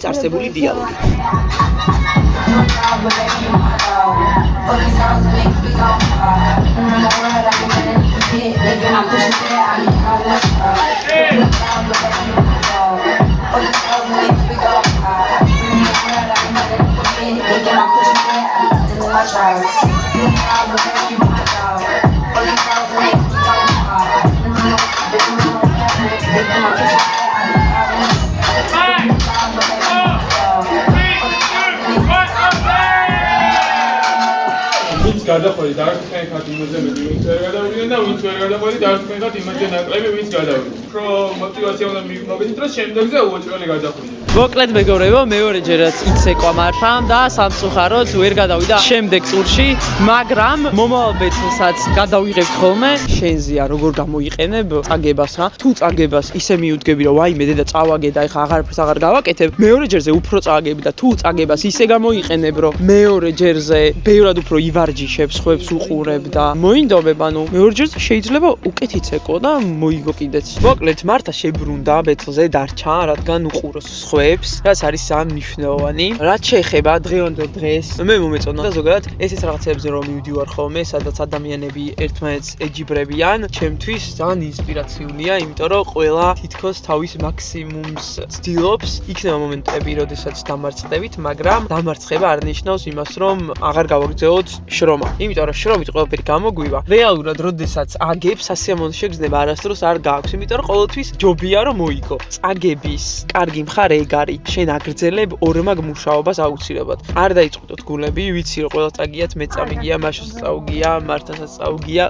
არსებული დიალოგი. გადახვედი დაარსებინათ იმაზე მეტი ვინც ვერ გადავიდნენ და ვინც ვერ გადახვედი დაარსებინათ იმაზე ნაკლები ვინც გადავიდნენ. უფრო мотивация უნდა მოგიდეთ რომ შემდეგზე უოჭველი გადახვიდეთ. მოკლედ მეგობრებო, მეორეჯერაც იცეკვა მართამ და სამწუხაროდ ვერ გადავიდა შემდეგ ტურში, მაგრამ მომავალ ბეწლსაც გადავიღებთ ხოლმე. შენზეა როგორ გამოიყენებ წაგებას რა? თუ წაგებას ისე მიუდგები რომ ვაიმე დედა წავაგე და ეხა აღარაფერს აღარ გავაკეთებ, მეორეჯერზე უფრო წაგები და თუ წაგებას ისე გამოიყენებ რომ მეორეჯერზე ბევრად უფრო ივარჯიშებ, ხვებს უყურებ და მოინდომებ, ანუ მეორეჯერზე შეიძლება უკეთ იცეკო და მოიგო კიდეც. მოკლედ მართა შებრუნდა ბეწლზე დარჩა, რადგან უყუროს ხვებს, რაც არის სამნიშნელოვანი. რაც შეეხება დღევანდელ დღეს, მე მომეწონა და ზოგადად ესეც რაღაცებზე რომ მივდივარ ხოლმე, სადაც ადამიანები ერთმანეთს ეჯიბრებიან, ჩემთვის ძალიან ინსპირაციულია, იმიტომ რომ ყველა თითქოს თავის მაქსიმუმს ცდილობს. იქნება მომენტები, როდესაც დამარცხდებით, მაგრამ დამარცხება არ ნიშნავს იმას, რომ აღარ გავაგრძელოთ შრომა. იმიტომ რომ შრომით ყველაფერი გამოგვივა. რეალურად, როდესაც აგებს, სასიამოვნო შეგრძნება არასდროს არ გააქვს, იმიტომ რომ ყოველთვის ჯობია რომ მოიგო. წაგების კარგი მხარე ეგ არის. შენ აგრძელებ ორმაგ მუშაობას აუცილებლად. არ დაიწყოთ გულები, ვიცი რომ ყველა წაგიათ, მე წამიგია, მაშასაც წაუგია, მართასაც წაუგია.